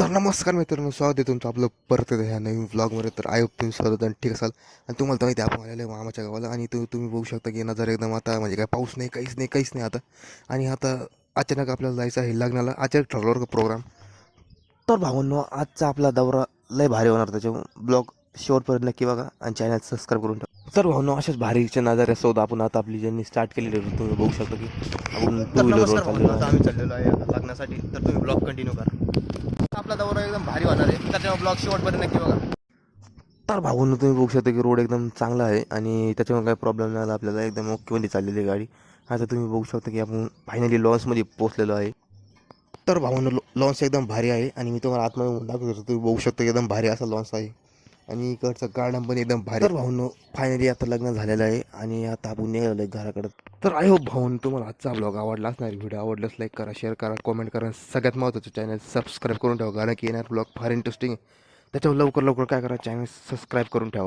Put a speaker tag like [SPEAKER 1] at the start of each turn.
[SPEAKER 1] तर नमस्कार मित्रांनो, स्वागत आहे तुमचं आपलं परत एकदा ह्या नवीन व्लॉगमध्ये. तर आय होप तुम्ही सर्वजण ठीक असाल. आणि तुम्हाला तर माहिती आहे, आपण आलेलो आहे मामाच्या गावाला. आणि तुम्ही बघू शकता की नजर एकदम आता म्हणजे काय पाऊस नाही, काहीच नाही आता. आणि आता अचानक आपल्याला जायचं आहे लग्नाला. अचानक ठरवलं का प्रोग्राम. तर भावांनो, आजचा आपला दौरा लय भारी होणार, त्याच्या ब्लॉग शेवटपर्यंत नक्की बघा आणि चॅनल सबस्क्राईब करून ठेवा. तर भावांनो, अशाच भारीच्या नजाऱ्यासोबत आपण आता आपली जर्नी स्टार्ट केलेली आहे. तुम्ही बघू शकता की आपण टू व्हीलरवर चाललेलो आहे. आम्ही चाललेलो आहे आता लग्नासाठी. तर तुम्ही ब्लॉग कंटिन्यू करा. आपला दौरा एकदम भारी होणार आहे, त्याच्यामुळे ब्लॉग शेवटपर्यंत नक्की बघा. तर भाऊंनो, तुम्ही बघू शकता की रोड एकदम चांगला आहे आणि त्याच्यामुळे काही प्रॉब्लेम नाही आला आपल्याला. एकदम ओकेमध्ये चाललेली आहे गाडी. आता तुम्ही बघू शकता की आपण फायनली लॉन्समध्ये पोहोचलेलो आहे. तर भाऊंनो, लॉन्स एकदम भारी आहे आणि मी तुम्हाला आतमध्ये दाखवतो. तुम्ही बघू शकता की एकदम भारी असा लॉन्स आहे आणि इकडचं गार्डन पण एकदम भारी. तर भाऊंनो, फायनली आता लग्न झालेलं आहे आणि आता आपण निघालो आहे घराकडे. तर आय होप भाऊन तुम्हाला आजचा ब्लॉग आवडला असणार. व्हिडिओ आवडल्यास लाईक करा, शेअर करा, कॉमेंट करा. सगळ्यात महत्त्वाचं चॅनल सबस्क्राईब करून ठेवा, कारण की येणार ब्लॉग फार इंटरेस्टिंग आहे. त्याच्यावर लवकर काय करा, चॅनल सबस्क्राईब करून ठेवा.